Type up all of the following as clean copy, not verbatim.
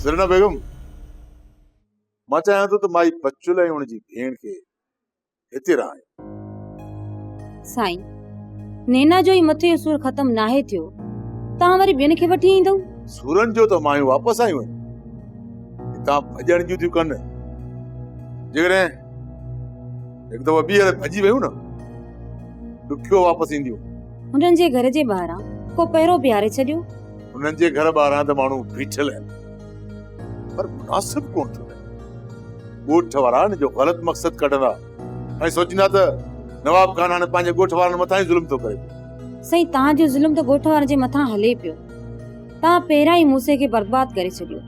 ज़रीना बेगम मां चाहियां थो त माई बचुल ऐं हुनजी भेण खे हिते रहां। साईं, नैना जो ई मथे जो सूर ख़त्म नाहे थियो, तव्हां वरी ॿियनि खे वठी ईंदव? सूरन जो त मायूं वापसि आयूं आहिनि, हितां भॼण जूं थियूं कनि। जेकॾहिं हिकु दफ़ो ॿीहर भॼी वियूं न, ॾुखियो वापसि ईंदियूं। हुननि जे घर जे ॿाहिरां को पहिरों बीहारे छॾियो। हुननि जे घर ॿाहिरां त माण्हू बीठल आहिनि, पर मुनासिब कोन थो लॻे। ॻोठ वारा हिन जो ग़लति मक़सदु कढंदा ऐं सोचींदा त नवाब खान हाणे पंहिंजे ॻोठ वारनि मथां ई ज़ुल्म थो करे। साईं, तव्हांजो ज़ुल्म त ॻोठ वारनि जे मथां हले पियो। तव्हां पहिरां ई मूसे खे बर्बाद करे छॾियो।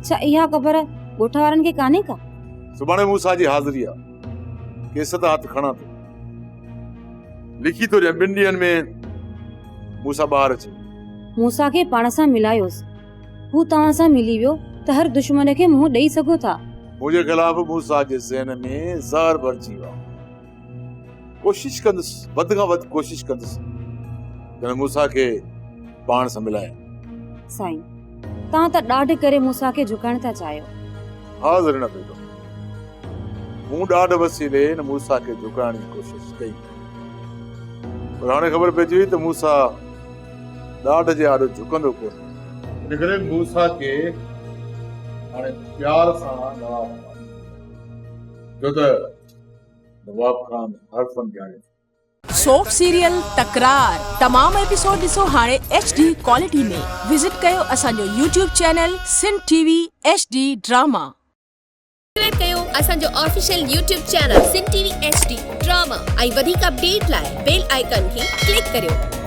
छा इहा ख़बर ॻोठ वारनि खे कान्हे का? सुभाणे मूसा जी हाज़िरी आहे, केस त हथ खणा थो, लिखी थो ॾियां 2 ॾींहंनि में मूसा ॿाहिरि अचे। मूसा खे पाण सां मिलायोसि, हू तव्हां सां मिली वियो त हर दुश्मन खे मुंहुं ॾेई सघो था। मुंहिंजे ख़िलाफ़ मूसा जे ज़हन में ज़हर भरिजी वियो। कोशिश कंदुसि, वधि खां वधि कोशिश कंदुसि त मूसा खे पाण सां मिलायां। साईं, तव्हां त ॾाढे करे मूसा खे झुकाइण था चाहियो। हा ज़रीना बेगम, मूं ॾाढ वसीले न मूसा खे झुकाइण जी कोशिश कई, पर हाणे ख़बर पइजी वई त मूसा ॾाढ जे आॾो झुकंदो कोन। इन करे मूसा खे हाणे प्यार सां नवाब खान, छो त नवाब खान हरफन ॼाणे। सोप सीरियल तकरार तमाम एपिसोड ॾिसो हाणे HD क्वालिटी में। विजिट कयो असांजो YouTube channel Sindh TV HD drama. Subscribe कयो असांजो official YouTube channel Sindh TV HD drama ऐं वधीक अपडेट लाइ बेल आइकन खे क्लिक करियो।